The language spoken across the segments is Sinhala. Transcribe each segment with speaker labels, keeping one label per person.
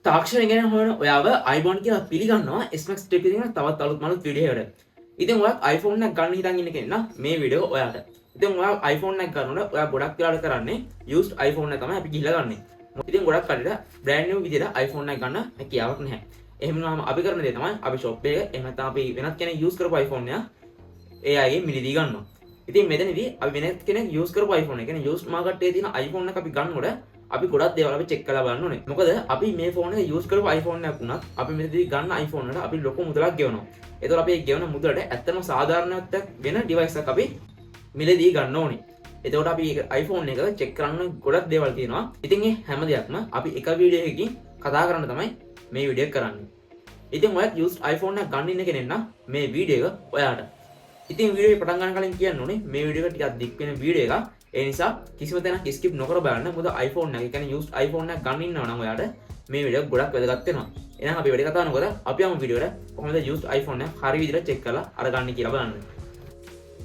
Speaker 1: තාක්ෂණය ගැන හොයන ඔයාව iPhone කියලා පිළිගන්නවා SMAX Tech එකේ තවත් අලුත් මලුත් වීඩියෝ එකකට. ඉතින් ඔයා iPhone එකක් ගන්න හිතන් ඉන්න කෙනා මේ වීඩියෝ ඔයාට. ඉතින් ඔයා iPhone එකක් ගන්නකොට ඔයා ගොඩක් වෙලාවට කරන්නේ used iPhone එක තමයි අපි ගිහලා ගන්නෙ. ඉතින් ගොඩක් කඩේට brand new විදිහට iPhone එකක් ගන්න හැකියාවක් නැහැ. එහෙම වුණාම අපි කරන දේ තමයි අපි shop එකේ එහෙම නැත්නම් අපි වෙනත් කෙනෙක් use කරපු iPhone එක ඒ අයගේ මිලදී ගන්නවා. ඉතින් මෙතනදී අපි වෙනත් කෙනෙක් use කරපු iPhone එක කියන්නේ used market එකේ තියෙන iPhone එක අපි ගන්නකොට අපි ගොඩක් දේවල් අපි චෙක් කරලා බලන්න ඕනේ. මොකද අපි මේ ෆෝන් එක යූස් කරපු iPhone එකක් වුණත් අපි මෙතනදී ගන්න iPhone එකට අපි ලොකු මුදලක් ගෙවනවා. ඒතකොට අපි ඒ ගෙවන මුදලට ඇත්තම සාධාරණත්වයක් වෙන device එකක් අපි මිලදී ගන්න ඕනේ. එතකොට අපි iPhone එක චෙක් කරන්න ගොඩක් දේවල් තියෙනවා. ඉතින් මේ හැම දෙයක්ම අපි එක වීඩියෝ එකකින් කතා කරන්න තමයි මේ වීඩියෝ එක කරන්නේ. ඉතින් ඔයත් used iPhone එකක් ගන්න ඉන්න කෙනෙක් නම් මේ වීඩියෝ එක ඔයාට. ඉතින් වීඩියෝ එක පටන් ගන්න කලින් කියන්න ඕනේ මේ වීඩියෝ එක ටිකක් දික් වෙන වීඩියෝ එකක්. ඒ නිසා කිසිම තැනක් ස්කිප් නොකර බලන්න. මොකද iPhone එක කියන්නේ used iPhone එකක් ගන්න ඉන්නවා නම් ඔයාට මේ වීඩියෝ ගොඩක් වැදගත් වෙනවා. එහෙනම් අපි වැඩි කතා නොකර අපි යමු වීඩියෝ එකට. කොහොමද used iPhone එක හරි විදිහට චෙක් කරලා අරගන්නේ කියලා බලන්න.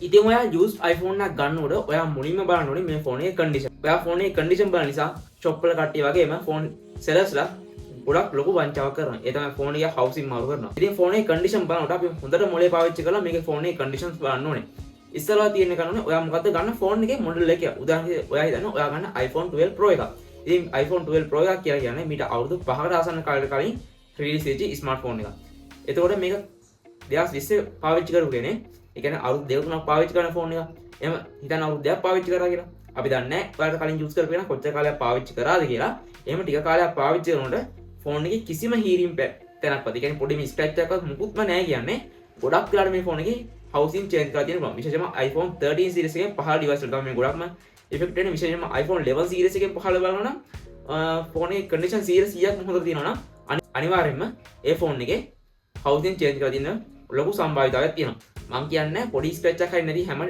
Speaker 1: ඉතින් ඔයා used iPhone එකක් ගන්නකොට ඔයා මුලින්ම බලන්න ඕනේ මේ ෆෝන් එකේ කන්ඩිෂන්. ඔයා ෆෝන් එකේ කන්ඩිෂන් බලන නිසා shop වල කට්ටිය වගේම ෆෝන් sellers-ලා ගොඩක් ලොකු වංචාවක් කරනවා. ඒ තමයි ෆෝන් එකේ housing මාරු කරනවා. ඉතින් ෆෝන් එකේ කන්ඩිෂන් බලනකොට අපි හොඳට මොලේ පාවිච්චි කරලා මේකේ ෆෝන් එකේ කන්ඩිෂන්ස් බලන්න ඕනේ. ඉස්සරලා තියෙන කනුනේ ඔයා මොකද්ද ගන්න ෆෝන් එකේ මොඩල් එක කියලා. උදාහරණයක් ඔයා හිතන්න ඔයා ගන්න iPhone 12 Pro එකක්. ඉතින් iPhone 12 Pro එකක් කියලා කියන්නේ මීට අවුරුදු 5කට ආසන්න කාලයකට කලින් රිලීස් වෙච්ච ස්මාර්ට්ෆෝන් එකක්. එතකොට මේක 2020 පාවිච්චි කරපු කෙනේ ඒ කියන්නේ අවුරුදු 2-3ක් පාවිච්චි කරන ෆෝන් එකක්. එහෙම හිතන්න අවුරුදු 2ක් පාවිච්චි කරා කියලා. අපි දන්නේ නැහැ ඔයාලට කලින් යූස් කරපු කෙනා කොච්චර කාලයක් පාවිච්චි කරාද කියලා. එහෙම ටික කාලයක් පාවිච්චි කරනකොට ෆෝන් එකේ කිසිම හීරින් තැනක්වත් ඒ කියන්නේ පොඩි ස්ක්‍රැච් එකක්වත් මුකුත්ම නැහැ කියන්නේ. ගොඩක් වෙලාවට මේ ෆෝන් එකේ housing change කරලා තියෙනවා. විශේෂයෙන්ම iPhone 13 series එකේ පහළ device වල තමයි මේ ගොඩක්ම effect වෙන්නේ. විශේෂයෙන්ම iPhone 11 series එකෙන් පහළ බලනවා නම් ෆෝන් එකේ condition 100%ක් හොඳට තියෙනවා නම් අනිවාර්යයෙන්ම ඒ ෆෝන් එකේ housing change කරලා තියෙන ලොකු සම්භාවිතාවයක් තියෙනවා. මම කියන්නේ පොඩි scratch එකක් හරි නැති හැම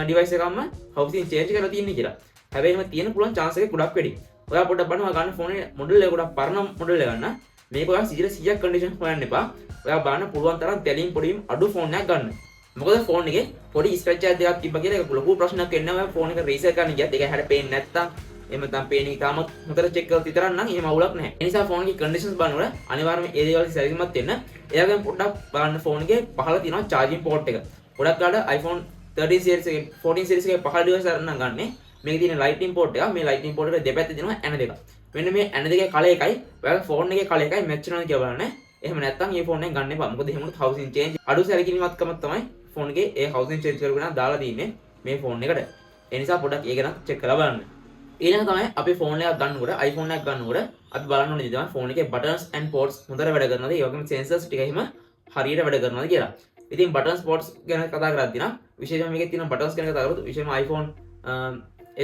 Speaker 1: device එකක්ම housing change කරලා තියෙන්නේ කියලා. හැබැයි එහෙම තියෙන පුළුවන් chance එක ගොඩක් වැඩි. ඔයා පොඩ්ඩක් බලන්න ඔයා ගන්න ෆෝන් එකේ මොඩල් එක ගොඩක් පරණ මොඩල් එක ගන්න. මේක ඔයා 100% condition හොයන්න එපා. ඔයා බලන්න පුළුවන් තරම් තැලින් පොඩිම අඩු ෆෝන් එකක් ගන්න. මොකද ෆෝන් එකේ පොඩි ස්ක්‍රැච් එකක් දෙකක් තිබ්බා කියලා ඒක ලොකු ප්‍රශ්නයක් වෙන්නේ නැහැ. ඔයා ෆෝන් එක රීසෙට් කරන්න ගියත් ඒක හැට පේන්නේ නැත්තම් එහෙම නැත්නම් පේන්නේ තාමත් හොඳට චෙක් කරලා විතරක් නම් එහෙම අවුලක් නැහැ. ඒ නිසා ෆෝන් එකේ කන්ඩිෂන්ස් බලනකොට අනිවාර්යයෙන්ම ඒ දේවල් සැලකිලිමත් වෙන්න. ඒ වගේම පොඩ්ඩක් බලන්න ෆෝන් එකේ පහළ තියෙනවා charging port එක. ගොඩක් කාලේ iPhone 13 series එකේ 14 series එකේ පහළ device අරන් නම් ගන්නෙ. මේකේ තියෙන lightning port එක. මේ lightning port එක දෙපැත්තේ තියෙනවා ඇන දෙකක්. මෙන්න මේ ඇන දෙකේ කල එකයි ඔයාලා ෆෝන් එකේ කල එකයි මැච් වෙනවද කියලා බලන්න. එහෙම නැත්නම් මේ ෆෝන් එක ගන්න එපා. මොකද එහෙම වුණොත් housing change අඩු සැලකිලිමත්කමක් තමයි ෆෝන් එකේ ඒ housing change කරගෙන දාලා තියෙන්නේ මේ ෆෝන් එකට. ඒ නිසා පොඩ්ඩක් ඒක නම් චෙක් කරලා බලන්න. ඊළඟ තමයි අපි ෆෝන් එකක් ගන්නකොට iPhone එකක් ගන්නකොට අපි බලන්න ඕනේ තමයි ෆෝන් එකේ buttons and ports හොඳට වැඩ කරනවද? ඒ වගේම sensors ටික එහෙම හරියට වැඩ කරනවද කියලා. ඉතින් buttons ports ගැන කතා කරද්දී නම් විශේෂයෙන්ම මේකේ තියෙන buttons ගැන කතා කරද්දී විශේෂයෙන්ම iPhone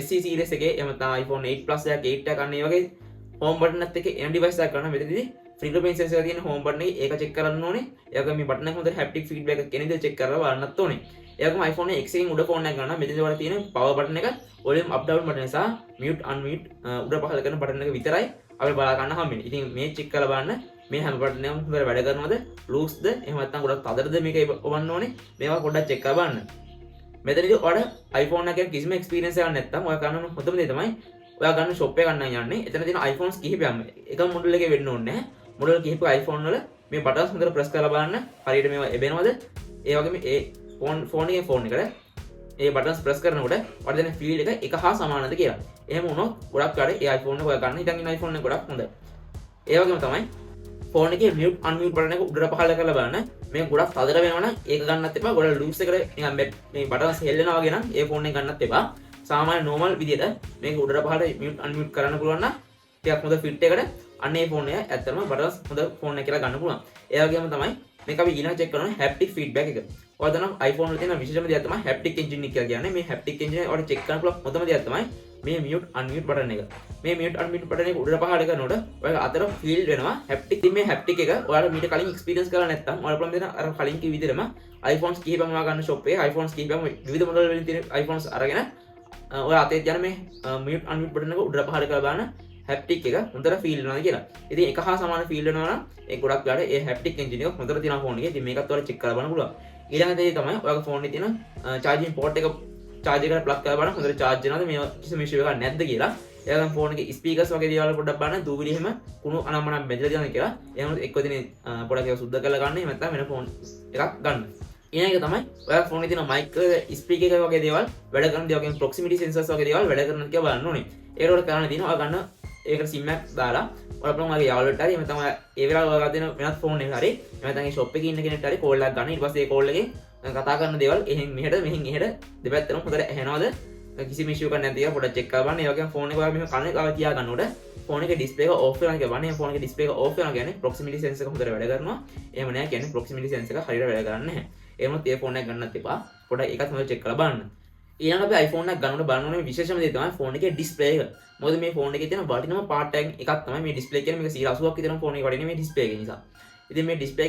Speaker 1: SE series එකේ එහෙම නැත්නම් iPhone 8 Plus එකක් 8 එකක් අන්න ඒ වගේ home button එකත් එක්ක එන device එකක් ගන්න මෙතනදී fingerprint sensor තියෙන home button එකේ ඒක check කරන්න ඕනේ. ඒ වගේම මේ button එක හොඳට haptic feedback එකක් කෙනෙක්ද check කරලා බලන්නත් ඕනේ. ඒ වගේම iPhone X එකෙන් උඩ ෆෝන් එකක් ගන්නවා මෙතනදී වල තියෙන power button එක volume up down button සහ mute unmute උඩ පහළ කරන button එක විතරයි අපි බලා ගන්න හම්බෙන්නේ. ඉතින් මේ check කරලා බලන්න මේ හැම button එකම හොඳට වැඩ කරනවද? loose ද? එහෙම නැත්නම් ගොඩක් තදද මේක ඔබන්න ඕනේ. මේවා පොඩ්ඩක් check කරලා බලන්න. මෙතනදී ඔයාලා iPhone එකේ කිසිම experience එකක් නැත්නම් ඔයා කරන හොඳම දේ තමයි ඔයා ගන්න shop එක ගන්න යන්නේ. එතන තියෙන iPhones කිහිපයක්ම එකම මොඩල් එකේ වෙන්න ඕනේ නැහැ. මොඩල් කිහිප iPhone වල මේ buttons හොඳට press කරලා බලන්න හරියට මේවා එබෙනවද? ඒ වගේම ඒ ෆෝන් එකේ ඒ buttons press කරනකොට ඔයාලට දැනෙන feel එක හා සමානද කියලා. එහෙම වුණොත් ගොඩක් කාලේ ඒ iPhone එක ඔයා ගන්න හිතන් ඉන්න iPhone එක ගොඩක් හොඳයි. ඒ වගේම තමයි ෆෝන් එකේ mute unmute button එක උඩට පහළ කරලා බලන්න. මේක ගොඩක් තදට වෙනවා නම් ඒක ගන්නත් එපා. ගොඩක් loose එකට නිකන් මේ buttons හෙල්ලෙනවා වගේ නම් ඒ ෆෝන් එක ගන්නත් එපා. සාමාන්‍ය normal විදියට මේක උඩට පහළ mute unmute කරන්න පුළුවන් නම් ටිකක් හොඳ fit එකකට අන්න ඒ ෆෝන් එක ඇත්තටම buttons හොඳ ෆෝන් එක කියලා ගන්න පුළුවන්. ඒ වගේම තමයි මේක අපි ඊළඟ check කරනවා haptic feedback එක. ඔයාලා දන්නවා iPhone වල තියෙන විශේෂම දෙයක් තමයි haptic engine එක කියලා කියන්නේ. මේ haptic engine එක ඔයාලට check කරන්න පුළුවන් හොඳම දෙයක් තමයි මේ mute unmute button එක. මේ mute unmute button එක උඩට පහළ කරනකොට ඔයාලා අතර feel වෙනවා haptic. ඉතින් මේ haptic එක ඔයාලා මීට කලින් experience කරලා නැත්නම් ඔයාලා බලන්න දෙන අර කලින් කිව්ව විදිහටම iPhones කිහිපයක් ඔයා ගන්න shop එකේ iPhones කිහිපයක් විවිධ මොඩල් වලින් තියෙන iPhones අරගෙන ඔයා අතේ යන මේ mute unmute button එක උඩට පහළ කරලා බලන්න haptic එක හොඳට feel වෙනවාද කියලා. ඉතින් එක හා සමාන feel වෙනවා නම් ඒ ගොඩක් වෙලාවට ඒ haptic engine එක හොඳට තියෙන ෆෝන් එකේ. ඉතින් මේකත් ඔයාලා check කරලා බලන්න පුළුවන්. ඊළඟ දේ තමයි ඔයාගේ ෆෝන් එකේ තියෙන charging port එක charge එකට plug කරලා බලන්න හොඳට charge වෙනවද මේ කිසිම issue එකක් නැද්ද කියලා. එයාගේ ෆෝන් එකේ ස්පීකර්ස් වගේ දේවල් පොඩ්ඩක් බලන්න දූවිලි එහෙම කුණු අනම්මනම් බෙදලා තියනවා කියලා. එහෙනම් එක්ක දිනේ පොඩ්ඩක් ඒක සුද්ධ කරලා ගන්න. එහෙම නැත්නම් වෙන ෆෝන් එකක් ගන්න. ඊළඟ එක තමයි ඔයාගේ ෆෝන් එකේ තියෙන මයික් ස්පීකර් එක වගේ දේවල් වැඩ කරන දේ වගේ ප්‍රොක්සිමිටි සෙන්සර්ස් වගේ දේවල් වැඩ කරනවද කියලා බලන්න ඕනේ. ඒකට කරන්න තියෙනවා ඔයා ගන්න ඒකට SIM එකක් දාලා ඔයාලා ඔයාගේ යාළුවන්ට හරි එහෙම තමයි ඒ වෙලාව ඔයාලා තියෙන වෙනත් ෆෝන් එකක් හරි එහෙම නැත්නම් ඒ ෂොප් එකේ ඉන්න කෙනෙක්ට හරි කෝල් එකක් ගන්න. ඊට පස්සේ ඒ කෝල් එකේ කතා කරන දේවල් එහෙන් මෙහෙට මෙහෙන් එහෙට දෙපැත්තටම හොඳට ඇහෙනවද කිසිම ඉෂුව එකක් නැති එක පොඩ්ඩක් චෙක් කරලා බලන්න. ඒ වගේම ෆෝන් එක ඔයාලා මෙහෙම කන ගාව තියා ගන්නකොට ෆෝන් එකේ ඩිස්ප්ලේ එක ඕෆ් වෙනවා කියලා බලන්න. ෆෝන් එකේ ඩිස්ප්ලේ එක ඕෆ් වෙනවා කියන්නේ ප්‍රොක්සිමිටි සෙන්සර් එක හොඳට වැඩ කරනවා. එහෙම නැහැ කියන්නේ ප්‍රොක්සිමිටි සෙන්සර් එක හරියට වැඩ කරන්නේ නැහැ. ඒ වුණත් ඒ ෆෝන් එක ගන්නත් එපා. පොඩ්ඩක් ඒකත් හොඳට චෙක් කරලා බලන්න. ඊළඟ අපි iPhone එකක් ගන්නකොට බලන්න ඕනේ විශේෂම දේ තමයි ෆෝන් එකේ ඩිස්ප්ලේ එක. මොකද මේ ෆෝන් එකේ තියෙන වටිනම පාර්ට් එකක් තමයි මේ ඩිස්ප්ලේ කියන්නේ. මේක 180ක් විතර ෆෝන් එකේ වටිනේ මේ ඩිස්ප්ලේ එක නිසා. ඉතින් මේ ඩිස්ප්ලේ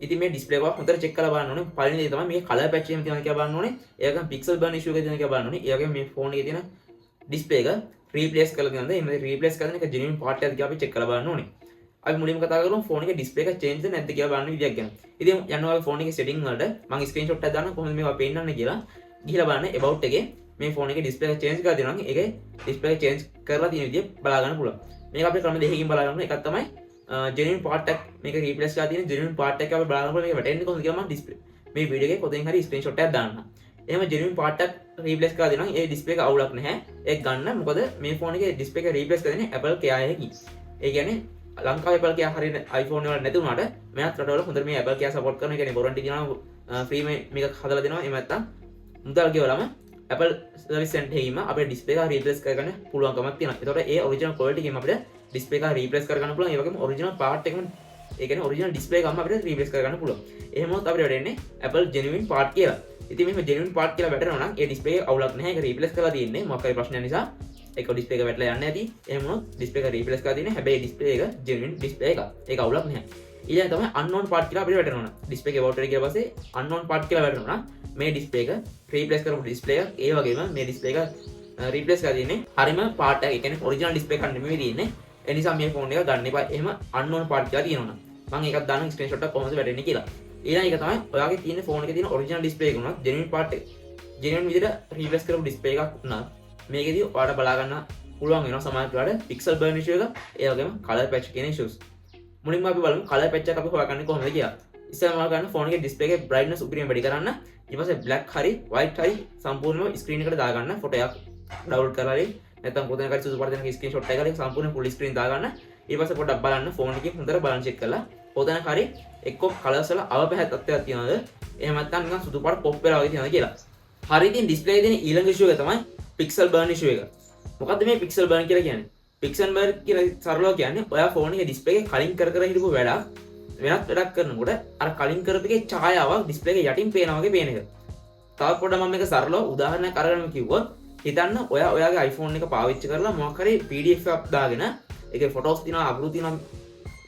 Speaker 1: එකේ මේ ඩිස්ප්ලේ එක හොඳට චෙක් කරලා බලන්න ඕනේ. පළවෙනි දේ තමයි මේකේ කලර් පැච් එකක් තියෙනවා කියලා බලන්න ඕනේ. ඒ වගේම පික්සල් බර්න් ඉෂුව එකක් තියෙනවා කියලා බලන්න ඕනේ. ඒ වගේම මේ ෆෝන් එකේ තියෙන ඩිස්ප්ලේ එක රීප්ලේස් කරලා තියෙනවද? එහෙම රීප්ලේස් කරන එක ජෙනුයින් පාර්ට් එකක්ද කියලා අපි චෙක් කරලා බලන්න ඕනේ. අපි මුලින්ම කතා කරමු ෆෝන් එකේ ඩිස්ප්ලේ එක චේන්ජ්ද නැද්ද කියලා බලන්න විදියක් ගැන. ඉතින් යනවා ෆෝන් එකේ සෙටින් වලට මම ස්ක්‍රීන්ෂොට් එකක් දාන්න කොහොමද මේවා පේන්නන්නේ කියලා ගිහලා බලන්න about එකේ මේ ෆෝන් එකේ ඩිස්ප්ලේ එක චේන්ජ් කරලා දෙනවා නම් ඒකේ ඩිස්ප්ලේ එක චේන්ජ් කරලා තියෙන විදිය බලා ගන්න පුළුවන්. මේක අපේ ක්‍රම දෙකකින් බලා ගන්න. එකක් තමයි ජෙනුයින් පාර්ට් එක මේක රීප්ලේස් කරලා තියෙන ජෙනුයින් පාර්ට් එක අපි බලා ගන්න පුළුවන්. මේක වැටෙන්නේ කොහොමද කියලා මම ඩිස්ප්ලේ මේ වීඩියෝ එකේ කොතෙන් හරි ස්ක්‍රීන්ෂොට් එකක් දාන්න. එහෙම ජෙනුයින් පාර්ට් එක රීප්ලේස් කරලා දෙනවා. ඒ ඩිස්ප්ලේ එක අවුලක් නැහැ. ඒක ගන්න. මොකද මේ ෆෝන් එකේ ඩිස්ප්ලේ එක රීප්ලේස් කරලා දෙන්නේ Apple Care එකකින්. ඒ කියන්නේ ලංකාවේ Apple Care හරියට iPhone වල නැති වුණාට වෙනත් රටවල හොඳට මේ Apple Care support කරන. ඒ කියන්නේ warranty දිනවා free මේක හදලා දෙනවා. එහෙම නැත්නම් මුදල් ගෙවලම Apple service center එකේම අපේ ඩිස්ප්ලේ එක රීප්ලේස් කරගන්න පුළුවන්කමක් තියෙනවා. ඒතකොට ඒ ඔරිජිනල් ක්වොලිටි එකෙන් අපිට ඩිස්ප්ලේ එක රීප්ලේස් කරගන්න පුළුවන්. ඒ වගේම ඔරිජිනල් පාර්ට් එකම ඒ කියන්නේ ඔරිජිනල් ඩිස්ප්ලේ එකම අපිට රීප්ලේස් කරගන්න පුළුවන්. එහෙම වුණොත් අපිට වෙන්නේ Apple genuine part කියලා. ඉතින් මේ genuine part කියලා වැටෙනවා නම් ඒ ඩිස්ප්ලේ එක අවුලක් නැහැ. ඒක රීප්ලේස් කරලා තියෙන්නේ මොකක් හරි ප්‍රශ්නයක් නිසා. ඒක ඩිස්ප්ලේ එක වැටලා යන්නේ නැති. එහෙම වුණොත් ඩිස්ප්ලේ එක රීප්ලේස් කරලා තියෙන්නේ. හැබැයි ඩිස්ප්ලේ එක genuine ඩිස්ප්ලේ එකක්. ඒක අවුලක් නැහැ. ඊළඟ තමයි unknown part කියලා අපිට වැටෙනවා. ඩිස්ප්ලේ එක about එක කියලා පස්සේ unknown part කියලා වැටෙනවා. මේ ඩිස්ප්ලේ එක රීප්ලේස් කරපු ඩිස්ප්ලේ එක ඒ වගේම මේ ඩිස්ප්ලේ එක රීප්ලේස් කරලා තියෙන්නේ හරියම පාර්ට් එක. ඒ කියන්නේ ඔරිජිනල් ඩිස්ප්ලේ එකක් නෙමෙයි තියෙන්නේ. ඒ නිසා මේ ෆෝන් එක ගන්න එපා. එහෙම unknown part කියලා තියෙනවා. මම ඒකත් දාන්න ස්ක්‍රීන්ෂොට් එක කොහොමද වැටෙන්නේ කියලා. ඊළඟ එක තමයි ඔයාගේ තියෙන ෆෝන් එකේ තියෙන ඔරිජිනල් ඩිස්ප්ලේ එක උනත් ජෙනුයින් part එක ජෙනුයින් විදිහට රීප්ලේස් කරපු ඩිස්ප්ලේ එකක් උනත් මේකෙදී ඔයාලට බලා ගන්න පුළුවන් වෙනවා සමහර වෙලාවට පික්සල් බර්න් ඉෂුව එක ඒ වගේම කලර් පැච් කියන ඉෂුස්. මුලින්ම අපි බලමු කලර් පැච් එක අපි හොයාගන්නේ කොහොමද කියලා. ඉස්සෙල්ලාම ගන්න ෆෝන් එකේ ඩිස්ප්ලේ එකේ බ්‍රයිට්නස් උපරිම වැඩි කරන්න. ඊට පස්සේ black හරි white හරි සම්පූර්ණයෙන්ම ස්ක්‍රීන් එකට දාගන්න ෆොටෝ එකක් ඩවුන්ලෝඩ් කරලා හරි නැත්නම් පොතේ එකයි සුදු පාට දෙනක ස්ක්‍රීන්ෂොට් එකක් හරි සම්පූර්ණ ෆුල් ස්ක්‍රීන් දාගන්න. ඊට පස්සේ පොඩ්ඩක් බලන්න ෆෝන් එකේ හොඳට බලන් චෙක් කරලා පොතේ හරි එක්ක කලර්ස් වල අවපැහැත් තත්ත්වයක් තියනවද එහෙම නැත්නම් නිකන් සුදු පාට පොප් වෙලා වගේ තියනවද කියලා. හරි ඉතින් ඩිස්ප්ලේ එකේ තියෙන ඊළඟ ඉෂුව එක තමයි පික්සල් බර්න් ඉෂුව එක. මොකද්ද මේ පික්සල් බර්න් කියලා කියන්නේ? පික්සල් බර්න් කියලා සරලව කියන්නේ ඔයා ෆෝන් එකේ ඩිස්ප්ලේ එකේ කලින් කර හිටපු වැඩක් වෙනත් වැඩක් කරනකොට අර කලින් කරපු එකේ ඡායාවක් ඩිස්ප්ලේ එකේ යටින් පේනවා වගේ පේන එක. තව පොඩ්ඩක් මම මේක සරලව උදාහරණයක් අරගෙන කිව්වොත් හිතන්න ඔයාගේ iPhone එක පාවිච්චි කරලා මොකක් හරි PDF එකක් දාගෙන ඒකේ ෆොටෝස් තියෙනවා අගුරු තියෙනවා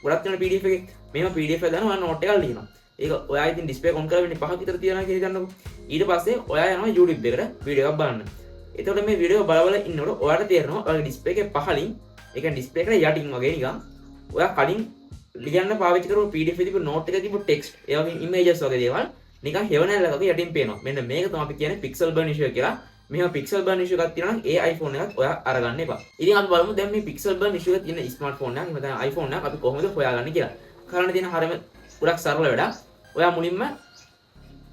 Speaker 1: ගොඩක් තියෙන PDF එකේ මේව PDF එක දානවා නෝට් එකක් ලියනවා. ඒක ඔයා ඉතින් ඩිස්ප්ලේ ඔන් කරලා වෙන්නේ 5ක් විතර තියනවා කියලා හිතන්නකෝ. ඊට පස්සේ ඔයා යනවා YouTube එකට වීඩියෝ එකක් බලන්න. එතකොට මේ වීඩියෝ බලවල ඉන්නකොට ඔයාලට තේරෙනවා ඔයාගේ ඩිස්ප්ලේ එකේ පහලින් ඒ කියන්නේ ඩිස්ප්ලේ එකට යටින් වගේ නිකන් ඔයා කලින් ලියන්න පාවිච්චි කරපු PDF එකේ තිබු නෝට් එකේ තිබු ටෙක්ස්ට් ඒ වගේ ඉමේජස් වගේ දේවල් නිකන් හෙවණැල්ලක වගේ යටින් පේනවා. මෙන්න මේක තමයි අපි කියන්නේ පික්සල් බර්න් ඉෂුව කියලා. මෙහෙම පික්සල් බර්න් ඉෂුව එකක් තියෙනවා නම් ඒ iPhone එකත් ඔයා අරගන්න එපා. ඉතින් අපි බලමු දැන් මේ පික්සල් බර්න් ඉෂුව එක තියෙන ස්මාර්ට්ෆෝන් එකක් එහෙම තමයි iPhone එකක් අපි කොහොමද හොයාගන්නේ කියලා. කරන්න තියෙන හරියම ගොඩක් සරල වැඩක්. ඔයා මුලින්ම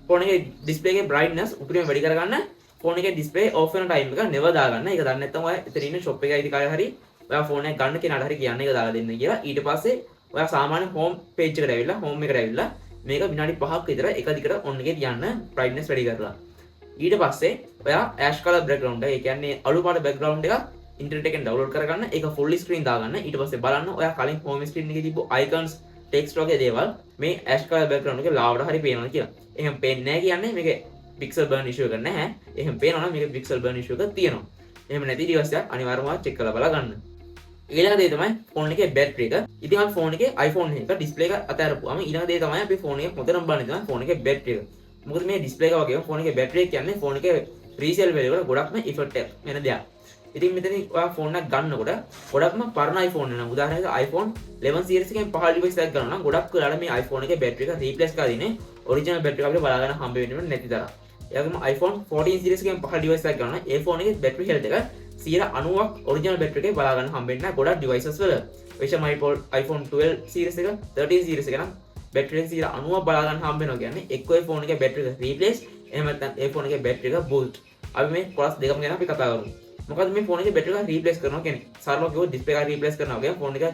Speaker 1: ෆෝන් එකේ ඩිස්ප්ලේ එකේ බ්‍රයිට්නස් උපරිම වැඩි කරගන්න. ෆෝන් එකේ ඩිස්ප්ලේ ඕෆ් වෙන ටයිම් එක නෙවර් දාගන්න. ඒක දන්නේ නැත්නම් ඔයා එතන ඉන්න ෂොප් එකේ ඉදි කාලේ හරි ඔයා ෆෝන් එක ගන්න කෙනාට හරි කියන්න ඒක දාලා දෙන්න කියලා. ඊට පස්සේ ඔයා සාමාන්‍ය හෝම් පේජ් එකට ඇවිල්ලා හෝම් එකට ඇවිල්ලා මේක විනාඩි 5ක් විතර එක දිගට ඔන් එකේ තියන්න බ්‍රයිට්නස් වැඩි කරලා. ඊට පස්සේ ඔයා ඇෂ් කලර් බෑග්ග්‍රවුන්ඩ් එක ඒ කියන්නේ අලු පාට බෑග්ග්‍රවුන්ඩ් එක ඉන්ටර්නෙට් එකෙන් ඩවුන්ලෝඩ් කරගන්න. ඒක ෆුල් ස්ක්‍රීන් දාගන්න. ඊට පස්සේ බලන්න ඔයා කලින් හෝම් ස්ක්‍රීන් එකේ තිබ්බ අයිකන්ස් ටෙක්ස්ට් වගේ දේවල් මේ ඇෂ් කලර් බෑග්ග්‍රවුන්ඩ් එකේ ලාවට හරි පේනවා කියලා. එහෙම පේන්නේ නැහැ කියන්නේ මේකේ පික්සල් බර්න් ඉෂුව එක නැහැ. එහෙම පේනවා නම් මේක පික්සල් බර්න් ඉෂුව එක තියෙනවා. එහෙම නැති ඩිවයිස් එකක් අනිවාර්යයෙන්ම චෙක් කරලා බලා ගන්න. ඊළඟ දේ තමයි ෆෝන් එකේ බැටරි එක. ඉතින් අපි ෆෝන් එකේ iPhone එක ඩිස්ප්ලේ එක අතහැරපුවාම ඊළඟ දේ තමයි අපි ෆෝන් එකේ හොඳටම බලන්න තමයි ෆෝන් එකේ බැටරි එක. මොකද මේ ඩිස්ප්ලේ එක වගේම ෆෝන් එකේ බැටරි එක කියන්නේ ෆෝන් එකේ රීසෙල් වැලියු වල ගොඩක්ම ඉෆෙක්ට් එකක් වෙන දෙයක්. ඉතින් මෙතනින් ඔයා ෆෝන් එකක් ගන්නකොට ගොඩක්ම පරණ iPhone එක නම් උදාහරණයක් iPhone 11 series එකෙන් පහළ ඩිවයිස් එකක් ගන්නවා නම් ගොඩක් වෙලාවට මේ iPhone එකේ බැටරි එක රීප්ලේස් කරලා දිනේ ඔරිජිනල් බැටරි එක අපිට බලා ගන්න හම්බ වෙන්නේ නැති තරම්. ඒ වගේම iPhone 14 series එකෙන් පහළ ඩිවයිස් එකක් ගන්නවා ඒ ෆෝන් එකේ බැටරි හෙල්ත් එක 90ක් ඔරිජිනල් බැටරි එකේ බලා ගන්න හම්බෙන්නේ නැහැ ගොඩක් ඩිවයිසස් වල. විශේෂයෙන්ම iPhone 12 සීරීස් එක 13 සීරීස් එක නම් බැටරි එක 90ක් බලා ගන්න හම්බ වෙනවා කියන්නේ එක්ක ඒ ෆෝන් එකේ බැටරි එක රීප්ලේස් එහෙම නැත්නම් ඒ ෆෝන් එකේ බැටරි එක බූස්ට්. අපි මේ කොටස් දෙකම ගැන අපි කතා කරමු. මොකද මේ ෆෝන් එකේ බැටරි එක රීප්ලේස් කරනවා කියන්නේ සරලව කිව්වොත් ඩිස්ප්ලේ එක රීප්ලේස් කරනවා කියන්නේ ෆෝන් එක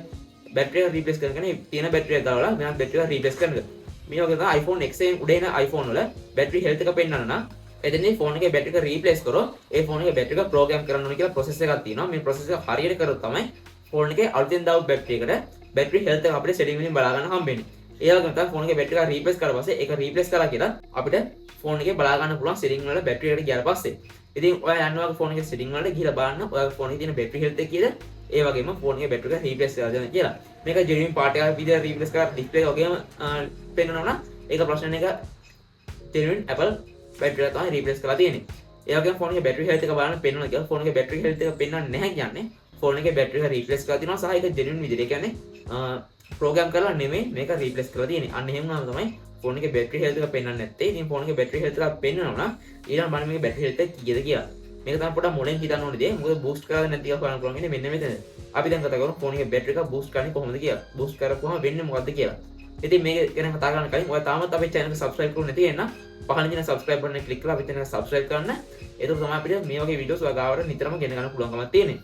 Speaker 1: බැටරි එක රීප්ලේස් කරන කෙනේ තියෙන බැටරි එක දාලා වෙනත් බැටරි එක රීප්ලේස් කරන එක. මේ වගේ තමයි iPhone X එකෙන් උඩ එන iPhone වල බැටරි හෙල්ත් එක පෙන්වන්න නම් එතනදී ෆෝන් එකේ බැටරි එක රීප්ලේස් කරොත් ඒ ෆෝන් එකේ බැටරි එක ප්‍රෝග්‍රෑම් කරන්න ඕනේ කියලා ප්‍රොසෙස් එකක් තියෙනවා. මේ ප්‍රොසෙස් එක හරියට කරොත් තමයි ෆෝන් එකේ අලුතෙන් දාපු බැටරි එකට බැටරි හෙල්ත් එක අපිට සෙටින් වලින් බලා ගන්න හම්බෙන්නේ. ඒ වගේම තමයි ෆෝන් එකේ බැටරි එක රීප්ලේස් කරලා පස්සේ ඒක රීප්ලේස් කරලා කියලා අපිට ෆෝන් එකේ බලා ගන්න පුළුවන් සෙටින් වල බැටරි එකට ගියාට පස්සේ. ඉතින් ඔයා යන්න වගේ ෆෝන් එකේ සෙටින් වලට ගිහලා බලන්න ඔයාගේ ෆෝන් එකේ තියෙන බැටරි හෙල්ත් එක කීයද? ඒ වගේම ෆෝන් එකේ බැටරි එක රීප්ලේස් කරලා දෙන්න කියලා. මේක ජෙනුයින් පාර්ට් එකක් විදිහට රීප්ලේස් කරලා ඩිස්ප්ලේ වගේම පෙන්වනවා නම් ඒක ප්‍රශ්න එක ජෙනුයින් Apple බැටරි එක තමයි රීප්ලේස් කරලා තියෙන්නේ. ඒ වගේම ෆෝන් එකේ බැටරි හෙල්ත් එක බලන්න පෙන්වනවා කියලා ෆෝන් එකේ බැටරි හෙල්ත් එක පෙන්වන්නේ නැහැ කියන්නේ ෆෝන් එකේ බැටරි එක රීප්ලේස් කරලා තියෙනවා සහ ඒක ජෙනුයින් විදිහට. ඒ කියන්නේ ප්‍රෝග්‍රෑම් කරලා නෙමෙයි මේක රීප්ලේස් කරලා තියෙන්නේ. අන්න එහෙම වුණාම තමයි ෆෝන් එකේ බැටරි හෙල්ත් එක පෙන්වන්නේ නැත්තේ. ඉතින් ෆෝන් එකේ බැටරි හෙල්ත් එක පෙන්වනවා නම් ඊළඟ බලන්න මේකේ බැටරි හෙල්ත් එක කීයද කියලා. මේක තමයි පොඩ්ඩක් මොලෙන් හිතන්න ඕනේ දේ. මොකද බූස්ට් කරලා නැති එක බලන්න පුළුවන් ඉන්නේ මෙන්න මෙතන. අපි දැන් කතා කරමු ෆෝන් එකේ බැටරි එක බූස්ට් කරන්නේ කොහොමද කියලා. බූස්ට් කරපුවම වෙන්නේ මොකද්ද කියලා. ඉතින් මේක ගැන කතා කරන්න කලින් ඔයා තාමත් අපේ channel එක subscribe කරලා නැති වෙන පහළ තියෙන subscribe button එක click කරලා අපේ channel එක subscribe කරන්න. ඒක තමයි අපිට මේ වගේ videos ඔයා ගාවට නිතරම ගෙන ගන්න පුළුවන්කමක් තියෙන්නේ.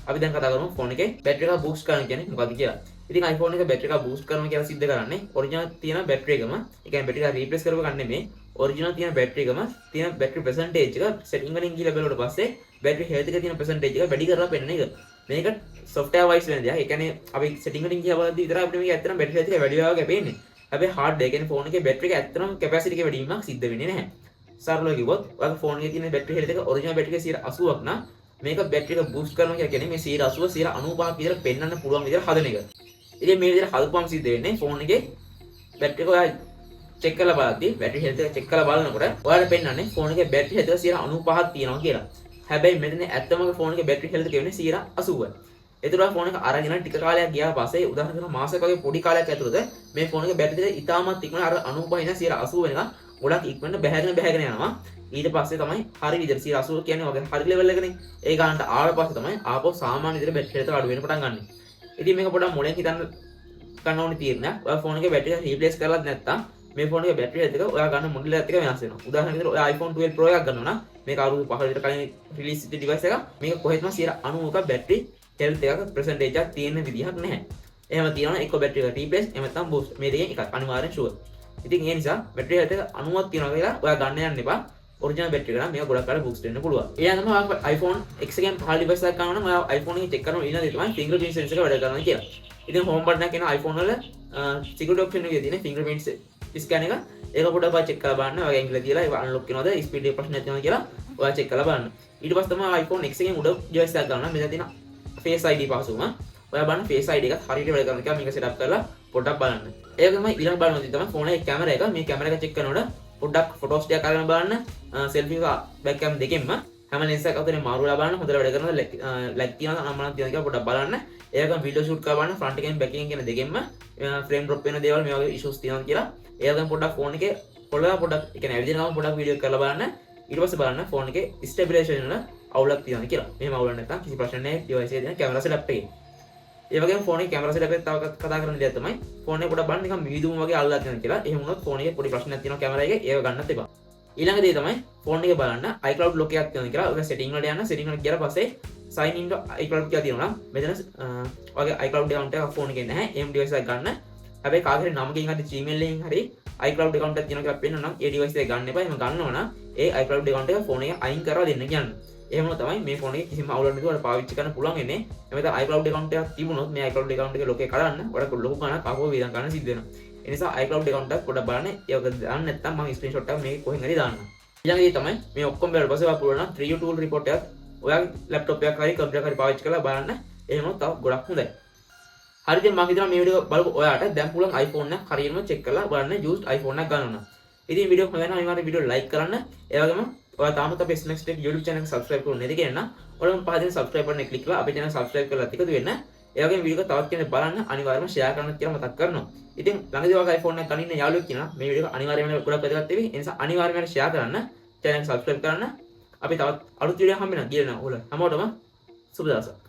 Speaker 1: අපි දැන් කතා කරමු ෆෝන් එකේ බැටරි එක බූස්ට් කරන්න කියන්නේ මොකද්ද කියලා. ඉතින් iPhone එක බැටරි එක බූස්ට් කරනවා කියලා සිද්ධ කරන්නේ ඔරිජිනල් තියෙන බැටරි එකම ඒ කියන්නේ බැටරි එක රීප්ලේස් කරව ගන්න නෙමෙයි ඔරිජිනල් තියෙන බැටරි එකම තියෙන බැටරි percentage එක setting වලින් ගිහලා බලුවට පස්සේ බැටරි health එක තියෙන percentage එක වැඩි කරලා පෙන්නන එක. මේක software wise වෙන දෙයක්. ඒ කියන්නේ අපි setting වලින් ගියා බලද්දි විතරයි අපිට මේක ඇත්තටම බැටරි health එක වැඩි වෙනවා වගේ පේන්නේ. හැබැයි hard එක කියන්නේ ෆෝන් එකේ බැටරි එක ඇත්තටම capacity එක වැඩි වීමක් සිද්ධ වෙන්නේ නැහැ. සරලව කිව්වොත් ඔයාගේ ෆෝන් එකේ තියෙන බැටරි health එක ඔරිජිනල් බැටරි එකේ 80ක් නම් මේක බැටරි එක බූස්ට් කරනවා කියන්නේ මේ 80 95ක් විතර පෙන්වන්න පුළුවන් විදිහට හදන එක. ඉතින් මේ විදිහට හදපුවම සිද්ධ වෙන්නේ ෆෝන් එකේ බැටරි එක ඔයා චෙක් කරලා බලද්දී බැටරි හෙල්ත් එක චෙක් කරලා බලනකොට ඔයාලට පෙන්වන්නේ ෆෝන් එකේ බැටරි හෙල්ත් එක 95ක් තියෙනවා කියලා. හැබැයි මෙතන ඇත්තම ෆෝන් එකේ බැටරි හෙල්ත් එක වෙන්නේ 80යි. ඒතර ඔයා ෆෝන් එක අරගෙන ටික කාලයක් ගියා පස්සේ උදාහරණයක් මාසයක් වගේ පොඩි කාලයක් ඇතුළත මේ ෆෝන් එකේ බැටරි එක ඉතාමත් ඉක්මනට අර 95 ඉඳන් 80 වෙනකන් ගොඩක් ඉක්මනට බැහැගෙන යනවා. ඊට පස්සේ තමයි හරි විදිහට 80 කියන්නේ වගේ හරි ලෙවල් එකනේ. ඒ ගන්නට ආවට පස්සේ තමයි ආපහු සාමාන්‍ය විදිහට බැටරි හෙල්ත් අඩු වෙන්න පටන් ගන්න. ඉතින් මේක පොඩ්ඩක් මොලෙන් හිතන්න ගන්න ඕනේ තීරණයක්. ඔයා ෆෝන් එකේ බැටරි එක රීප්ලේස් කරලත් නැත්තම් මේ ෆෝන් එකේ බැටරි හෙල්ත් එක ඔයා ගන්න මොඩල් එකත් එක්ක වෙනස් වෙනවා. උදාහරණයක් විදිහට ඔයා iPhone 12 Pro එකක් ගන්නවා නම් මේක අවුරුදු 5 විතර කලින් රිලීස් වෙච්ච ඩිවයිස් එකක්. මේක කොහෙත්ම 90ක බැටරි හෙල්ත් එකක percentage එකක් තියෙන විදිහක් නැහැ. එහෙම තියෙනවා එක්ක බැටරි එක රීප්ලේස් එහෙම නැත්නම් බූස්ට්. මේ දෙකෙන් එකක් අනිවාර්යෙන් ෂුවර්. ඉතින් ඒ නිසා බැටරි හෙල්ත් එක 90ක් තියෙනවා කියලා ඔයා ගන්න යන්න එපා. ඔරිජිනල් බැටරි එක නම් මේක ගොඩක් කාලෙ බූස්ට් වෙන්න පුළුවන්. ඊළඟටම ඔයා iPhone X එකෙන් පහළ ඩිවයිස් එකක් ගන්නවා නම් ඔයා iPhone එක චෙක් කරනවා ඊළඟ දේ තමයි fingerprint sensor එක වැඩ කරනවා කියලා. ඉතින් home button එක එන iPhone වල security option එකේ තියෙන fingerprint scan එක ඒක පොඩ්ඩක් ඔයා චෙක් කරලා බලන්න. ඔයාගේ ඇඟිල්ල තියලා ඒක unlock වෙනවද speed එක ප්‍රශ්නයක් තියෙනවද කියලා ඔයා චෙක් කරලා බලන්න. ඊට පස්සේ තමයි iPhone X එකෙන් උඩ device එකක් ගන්නවා. මෙතන තියෙන Face ID පහසුම. ඔයා බලන්න Face ID එකත් හරියට වැඩ කරනවා කියලා මේක setup කරලා පොඩ්ඩක් බලන්න. ඒක තමයි ඊළඟ බලනවා තමයි ෆෝන් එකේ කැමරා එක. මේ කැමරා එක චෙක් කරනකොට පොඩ්ඩක් ෆොටෝස් ටිකක් අරගෙන බලන්න. selfie back cam දෙකෙන්ම හැම lens එකක් අතරින් මාරුලා බලන්න හොඳට වැඩ කරනවද ලැග් තියනවද අනම්මනක් තියනවද කියලා පොඩ්ඩක් බලන්න. ඒකම වීඩියෝ ෂූට් කරලා බලන්න front එකෙන් back එකෙන් කියන දෙකෙන්ම frame drop වෙන දේවල් මේ වගේ issues තියනවද කියලා. ඒකම පොඩ්ඩක් ෆෝන් එකේ පොඩ්ඩක් ඒ කියන්නේ ඇවිදින ගමන් පොඩ්ඩක් වීඩියෝ කරලා බලන්න. ඊට පස්සේ බලන්න ෆෝන් එකේ stabilization වල අවුලක් තියනවද කියලා. මෙහෙම අවුලක් නැත්නම් කිසි ප්‍රශ්නයක් නැහැ device එකේ තියෙන camera setup එකේ. ඒ වගේම ෆෝන් එකේ camera setup එක තව කතා කරන්න දෙයක් තමයි ෆෝන් එක පොඩ්ඩක් බලන්න නිකන් මිදුම් වගේ අල්ලලා තියෙනවා කියලා. එහෙම වුණොත් ෆෝන් එකේ පොඩි ප්‍රශ්නයක් තියෙනවා camera එකේ ඒව ගන්නත් එපා. ඊළඟ දේ තමයි ෆෝන් එකේ බලන්න iCloud lock එකක් තියෙනවා කියලා. ඔක setting වලට යන්න setting වලට ගියාට පස්සේ sign in to iCloud කියලා තියෙනවා නම් මෙතන ඔයගේ iCloud account එක ෆෝන් එකේ නැහැ. එහෙම device එකක් ගන්න. හැබැයි කාගේ නමකින් හරි Gmail එකකින් හරි iCloud account එකක් තියෙනවා කියලා පෙන්නන නම් ඒ device එක ගන්න එපා. එහෙම ගන්නවා නම් ඒ iCloud account එක ෆෝන් එකෙන් අයින් කරලා දෙන්න කියන්නේ. එහෙම තමයි මේ ෆෝන් එකේ කිසිම අවුලක් නැතුව ඔයාලා පාවිච්චි කරන්න පුළුවන් වෙන්නේ. එහෙම නැත්නම් iCloud account එකක් තිබුණොත් මේ iCloud account එකේ ලොකේ කඩන්න ඔයාලට ලොකු ගණනක් ආපහු වේදන් ගන්න සිද්ධ වෙනවා. ඒ නිසා iCloud account එක පොඩ්ඩක් බලන්න. ඒක දාන්න නැත්නම් මම screenshot එකක් මේක කොහෙන් හරි දාන්න. ඊළඟ දේ තමයි මේ ඔක්කොම බලලා පස්සේ ඔයා පුළුවන් නම් 3U tool report එකක් ඔයාගේ laptop එකක් හරි computer එකක් හරි පාවිච්චි කරලා බලන්න. එහෙම වුණොත් තව ගොඩක් හොඳයි. හරි දැන් මම හිතනවා මේ වීඩියෝ බලපු ඔයාට දැන් පුළුවන් iPhone එකක් හරියටම check කරලා බලන්න used iPhone එකක් ගන්න. ඉතින් වීඩියෝ හොඳ නම් අනිවාර්යෙන් වීඩියෝ like කරන්න. ඒ වගේම ඔයා තාමත් අපේ SMX Tech YouTube channel එක subscribe කරලා නැති කෙනා නම් ඔයාලම පහදින subscribe button එක click කරලා අපේ channel subscribe කරලා එකතු වෙන්න. ඒ වගේම වීඩියෝ එක තවත් කෙනෙක් බලන්න අනිවාර්යයෙන්ම share කරන්න කියලා මතක් කරනවා. ඉතින් ළඟදී ඔයාගේ iPhone එකක් ගන්න ඉන්න යාළුවෙක් කියනවා මේ වීඩියෝ එක අනිවාර්යයෙන්ම ගොඩක් වැදගත් වෙවි. ඒ නිසා අනිවාර්යයෙන්ම share කරන්න, channel එක subscribe කරන්න. අපි තවත් අලුත් වීඩියෝ හම්බ වෙනවා කියලා නෝ. ඔයාලා හැමෝටම සුබ දවසක්.